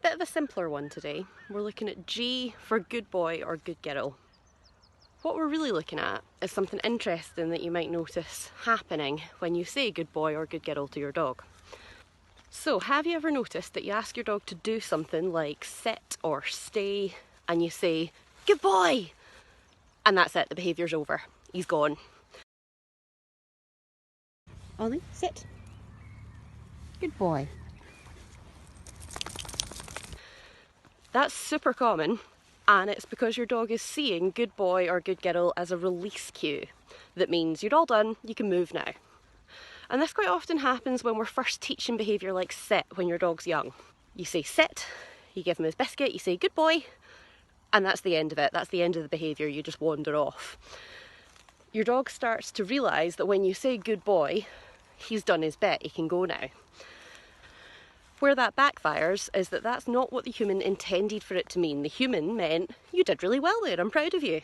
Bit of a simpler one today. We're looking at G for good boy or good girl. What we're really looking at is something interesting that you might notice happening when you say good boy or good girl to your dog. So, have you ever noticed that you ask your dog to do something like sit or stay and you say, good boy, and that's it, the behaviour's over, he's gone. Ollie, sit. Good boy. That's super common, and it's because your dog is seeing good boy or good girl as a release cue. That means you're all done, you can move now. And this quite often happens when we're first teaching behaviour like sit when your dog's young. You say sit, you give him his biscuit, you say good boy, and that's the end of it. That's the end of the behaviour, you just wander off. Your dog starts to realise that when you say good boy, he's done his bit, he can go now. Where that backfires is that that's not what the human intended for it to mean. The human meant, you did really well there, I'm proud of you.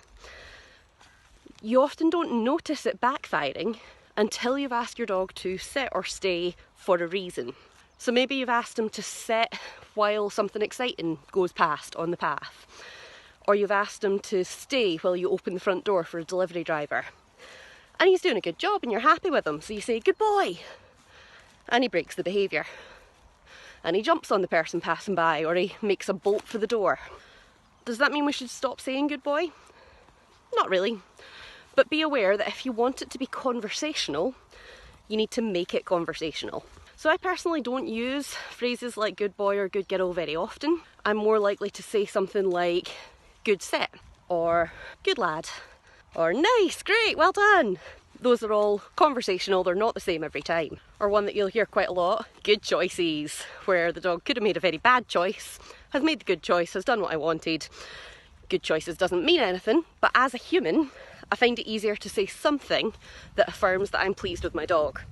You often don't notice it backfiring until you've asked your dog to sit or stay for a reason. So maybe you've asked him to sit while something exciting goes past on the path. Or you've asked him to stay while you open the front door for a delivery driver. And he's doing a good job and you're happy with him, so you say, good boy. And he breaks the behaviour. And he jumps on the person passing by, or he makes a bolt for the door. Does that mean we should stop saying good boy? Not really. But be aware that if you want it to be conversational, you need to make it conversational. So I personally don't use phrases like good boy or good girl very often. I'm more likely to say something like good sit, or good lad, or nice, great, well done. Those are all conversational, they're not the same every time. Or one that you'll hear quite a lot, good choices, where the dog could have made a very bad choice, has made the good choice, has done what I wanted. Good choices doesn't mean anything, but as a human, I find it easier to say something that affirms that I'm pleased with my dog.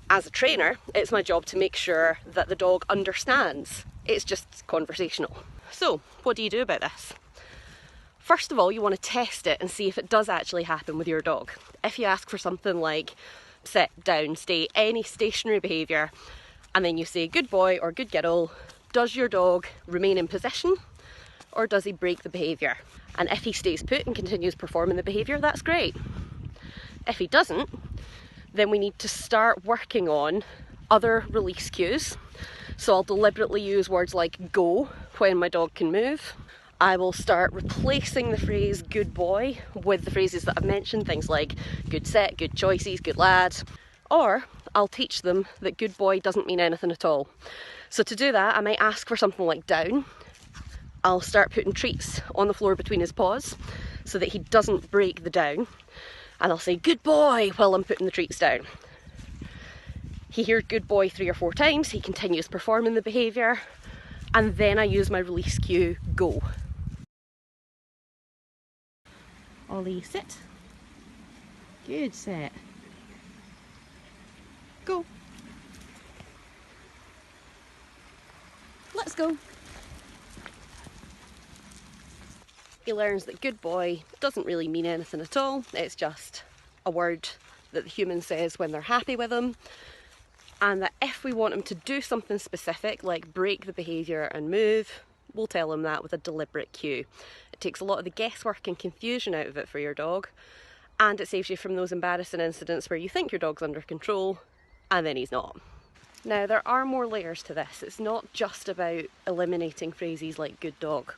As a trainer, it's my job to make sure that the dog understands. It's just conversational. So, what do you do about this? First of all, you want to test it and see if it does actually happen with your dog. If you ask for something like sit, down, stay, any stationary behaviour, and then you say good boy or good girl, does your dog remain in position or does he break the behaviour? And if he stays put and continues performing the behaviour, that's great. If he doesn't, then we need to start working on other release cues. So I'll deliberately use words like go when my dog can move. I will start replacing the phrase good boy with the phrases that I've mentioned, things like good sit, good choices, good lad. Or I'll teach them that good boy doesn't mean anything at all. So to do that, I might ask for something like down. I'll start putting treats on the floor between his paws so that he doesn't break the down. And I'll say good boy while I'm putting the treats down. He hears good boy 3 or 4 times, he continues performing the behaviour, and then I use my release cue, go. Ollie, sit. Good, sit. Go. Let's go. He learns that good boy doesn't really mean anything at all. It's just a word that the human says when they're happy with him. And that if we want him to do something specific, like break the behaviour and move, we'll tell him that with a deliberate cue. It takes a lot of the guesswork and confusion out of it for your dog, and it saves you from those embarrassing incidents where you think your dog's under control and then he's not. Now, there are more layers to this. It's not just about eliminating phrases like good dog.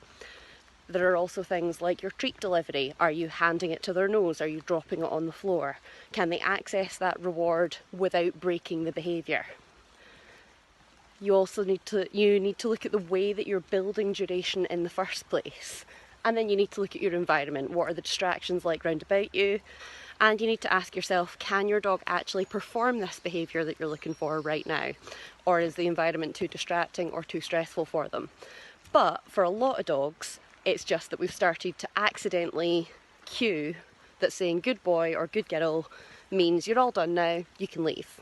There are also things like your treat delivery. Are you handing it to their nose? Are you dropping it on the floor? Can they access that reward without breaking the behaviour? You also need to look at the way that you're building duration in the first place. And then you need to look at your environment. What are the distractions like round about you? And you need to ask yourself, can your dog actually perform this behaviour that you're looking for right now? Or is the environment too distracting or too stressful for them? But for a lot of dogs, it's just that we've started to accidentally cue that saying good boy or good girl means you're all done now, you can leave.